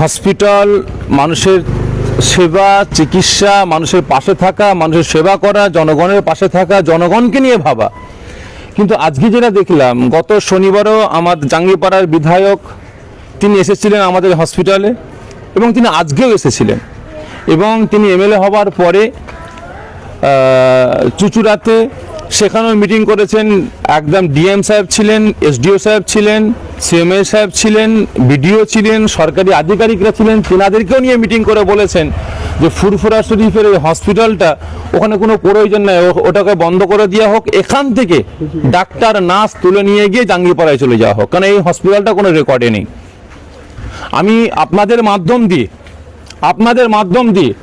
Hospital মানুষের সেবা চিকিৎসা, মানুষের পাশে থাকা, মানুষের সেবা করা, জনগণের পাশে থাকা, জনগণকে নিয়ে ভাবা। কিন্তু আজকে যেটা দেখলাম, গত শনিবারও আমার জাঙ্গিপাড়ার বিধায়ক তিনি এসেছিলেন আমাদের হসপিটালে এবং তিনি আজকেও এসেছিলেন এবং তিনি এমএলএ হবার পরে চুচুড়াতে সেখানেও মিটিং করেছেন। একদম ডিএম সাহেব ছিলেন, এসডিও সাহেব ছিলেন, সিএমএ সাহেব ছিলেন, বিডিও ছিলেন, সরকারি আধিকারিকরা ছিলেন। তেনাদেরকেও নিয়ে মিটিং করে বলেছেন যে ফুরফুরা শরীফের এই হসপিটালটা ওখানে কোনো প্রয়োজন নেই, ওটাকে বন্ধ করে দেওয়া হোক, এখান থেকে ডাক্তার নার্স তুলে নিয়ে গিয়ে জাঙ্গিপাড়ায় চলে যাওয়া হোক, কারণ এই হসপিটালটা কোনো রেকর্ডে নেই। আমি আপনাদের মাধ্যম দিয়ে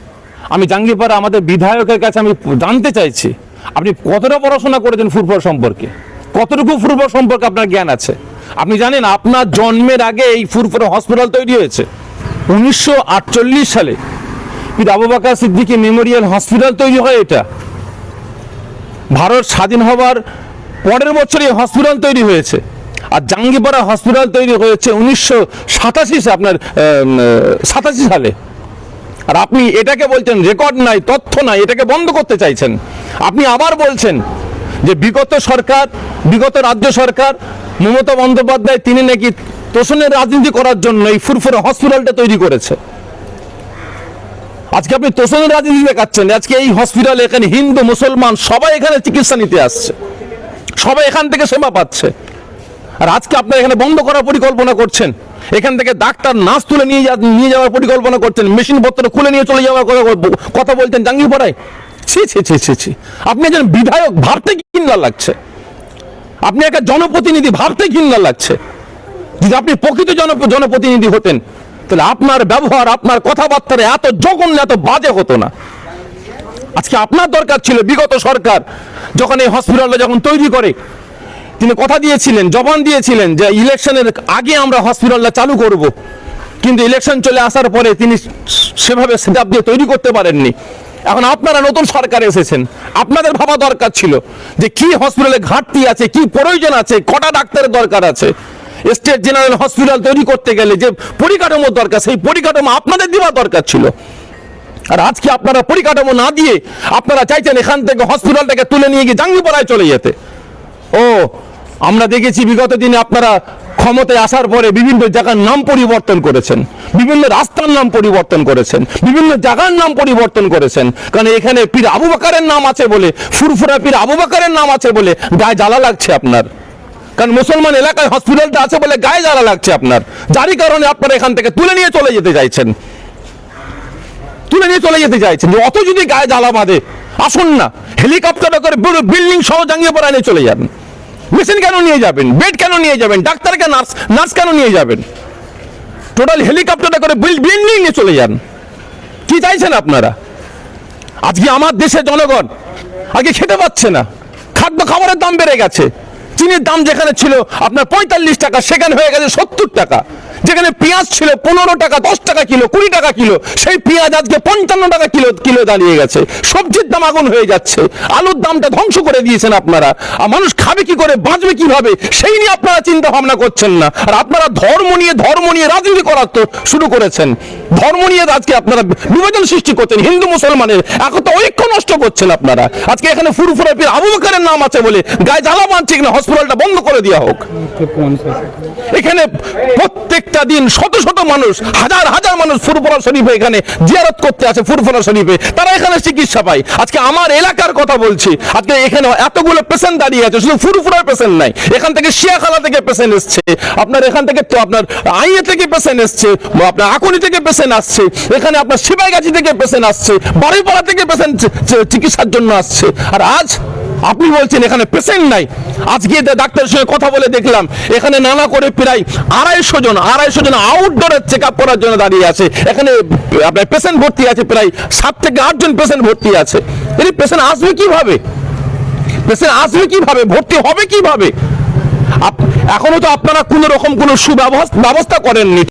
আমি জাঙ্গিপাড়া আমাদের বিধায়কের কাছে আমি জানতে চাইছি, আপনি কতটা পড়াশোনা করেছেন ফুরফুরা সম্পর্কে, কতটুকু ফুরফুরা সম্পর্কে আপনার জ্ঞান আছে? আপনি জানেন আপনার জন্মের আগে এই ফুরফুরা হসপিটাল তৈরি হয়েছে 1948 সালে। পীর আবু বকর সিদ্দিকী মেমোরিয়াল হসপিটাল তৈরি হয়। এটা ভারত স্বাধীন হবার পরের বছরই হসপিটাল তৈরি হয়েছে। আর জাঙ্গিপাড়া হসপিটাল তৈরি হয়েছে 1987 সালে। আর আপনি এটাকে বলছেন রেকর্ড নাই, তথ্য নাই, এটাকে বন্ধ করতে চাইছেন। আপনি আবার বলছেন যে বিগত রাজ্য সরকার মমতা বন্দ্যোপাধ্যায় তিনি নাকি তোষণের রাজনীতি করার জন্য এই ফুরফুরা হসপিটালটা তৈরি করেছে। আজকে আপনি তোষণের রাজনীতি দেখাচ্ছেন। আজকে এই হসপিটালে এখানে হিন্দু মুসলমান সবাই এখানে চিকিৎসা নিতে আসছে, সবাই এখান থেকে সেবা পাচ্ছে। আর আজকে আপনারা এখানে বন্ধ করার পরিকল্পনা করছেন, এখান থেকে ডাক্তার নার্স তুলে নিয়ে যাওয়ার পরিকল্পনা করছেন, মেশিনপত্র খুলে নিয়ে চলে যাওয়ার কথা বলছেন জাঙ্গিপাড়ায়। ছি ছি ছি ছি ছি, আপনি একজন বিধায়ক, ভাবতে ঘৃণা লাগছে। আপনি একটা জনপ্রতিনিধি, ভাবতে ঘৃণা লাগছে। যদি আপনি প্রকৃত জনপ্রতিনিধি হতেন তাহলে আপনার ব্যবহার, আপনার কথাবার্তা এত জঘন্য, এত বাজে হতো না। আজকে আপনার দরকার ছিল, বিগত সরকার যখন এই হসপিটালটা যখন তৈরি করে তিনি কথা দিয়েছিলেন, জবান দিয়েছিলেন যে ইলেকশনের আগে আমরা হসপিটালটা চালু করব, কিন্তু ইলেকশন চলে আসার পরে তিনি সেভাবে সেটআপ দিয়ে তৈরি করতে পারেননি। এখন আপনারা নতুন সরকার এসেছেন, আপনাদের ভাবা দরকার ছিল যে কি হসপিটালে ঘাটতি আছে, কি প্রয়োজন আছে, কটা ডাক্তারের দরকার আছে। স্টেট জেনারেল হসপিটাল তৈরি করতে গেলে যে পরিকাঠামোর দরকার, সেই পরিকাঠামো আপনাদের দেওয়া দরকার ছিল। আর আজকে আপনারা পরিকাঠামো না দিয়ে আপনারা চাইছেন এখান থেকে হসপিটালটাকে তুলে নিয়ে গিয়ে জাঙ্গিপাড়ায় চলে যেতে। আমরা দেখেছি বিগত দিনে আপনারা ক্ষমতায় আসার পরে বিভিন্ন জায়গার নাম পরিবর্তন করেছেন, বিভিন্ন রাস্তার নাম পরিবর্তন করেছেন, বিভিন্ন জায়গার নাম পরিবর্তন করেছেন, কারণ এখানে পীর আবু বকরের নাম আছে বলে, ফুরফুরা পীর আবু বকরের নাম আছে বলে গায়ে জ্বালা লাগছে আপনার। কারণ মুসলমান এলাকায় হসপিটালটা আছে বলে গায়ে জ্বালা লাগছে আপনার, যারই কারণে আপনারা এখান থেকে তুলে নিয়ে চলে যেতে চাইছেন। অত যদি গায়ে জ্বালা বাঁধে, আসুন না হেলিকপ্টারে করে বিল্ডিং সহ জাঙ্গিপাড়ায় নিয়ে চলে যাবেন। মেশিন কেন নিয়ে যাবেন, বেড কেন নিয়ে যাবেন, ডাক্তারকে নার্স কেন নিয়ে যাবেন? টোটাল হেলিকপ্টারে করে বিল্ডিং নিয়ে চলে যান। কি চাইছেন আপনারা? আজকে আমার দেশের জনগণ আগে খেতে পাচ্ছে না, খাবারের দাম বেড়ে গেছে। চিনির দাম যেখানে ছিল আপনার 45 টাকা, সেখানে হয়ে গেছে 70 টাকা। যেখানে পেঁয়াজ ছিল 15 টাকা, 10 টাকা কিলো, 20 টাকা কিলো, সেই পেঁয়াজ আজকে 55 টাকা কিলো দাঁড়িয়ে গেছে। সবজির দাম আগুন হয়ে যাচ্ছে, আলুর দামটা ধ্বংস করে দিয়েছেন আপনারা। আর মানুষ খাবে কি করে, বাঁচবে কিভাবে, সেই নিয়ে আপনারা চিন্তা ভাবনা করছেন না। আর আপনারা ধর্ম নিয়ে রাজনীতি করার তো শুরু করেছেন। ধর্ম নিয়ে আজকে আপনারা বিভাজন সৃষ্টি করছেন, হিন্দু মুসলমানের একতা ঐক্য নষ্ট করছেন আপনারা। আজকে এখানে ফুরফুরা পীর আবু বকরের নাম আছে বলে গায়ে জ্বালা বাঁধছে, কিনা হসপিটালটা বন্ধ করে দেওয়া হোক। এখানে প্রত্যেকটা দিন শত শত মানুষ, হাজার মানুষ ফুরফুরা শরীফে এখানে জিয়ারত করতে আসে। ফুরফুরা শরীফে তারা এখানে চিকিৎসা পায়। আজকে আমার এলাকার কথা বলছি, আজকে এখানে এতগুলো পেশেন্ট দাঁড়িয়ে আছে, শুধু ফুরফুরার পেশেন্ট নাই, এখান থেকে শিয়াখালা থেকে পেশেন্ট এসছে, আপনার এখান থেকে তো আপনার আইএ থেকে পেশেন্ট এসছে, আপনার আকনি থেকে পেশেন্ট আসছে, এখানে আপনার সিপাহীগাছি থেকে পেশেন্ট আসছে, বাড়িপাড়া থেকে পেশেন্ট চিকিৎসার জন্য আসছে। আর আজ আপনি বলছেন এখানে পেশেন্ট নাই। আজকে ডাক্তারের সঙ্গে কথা বলে দেখলাম এখানে নানা করে প্রায় 250 জন আউটডোরের চেক আপ করার জন্য দাঁড়িয়ে আছে। এখানে আপনার পেশেন্ট ভর্তি আছে, প্রায় 7 থেকে 8 জন পেশেন্ট ভর্তি আছে। এই পেশেন্ট আসবে কিভাবে, ভর্তি হবে কিভাবে? এখনো তো আপনারা কোন রকম কোনো সুব্যবস্থা করেননি।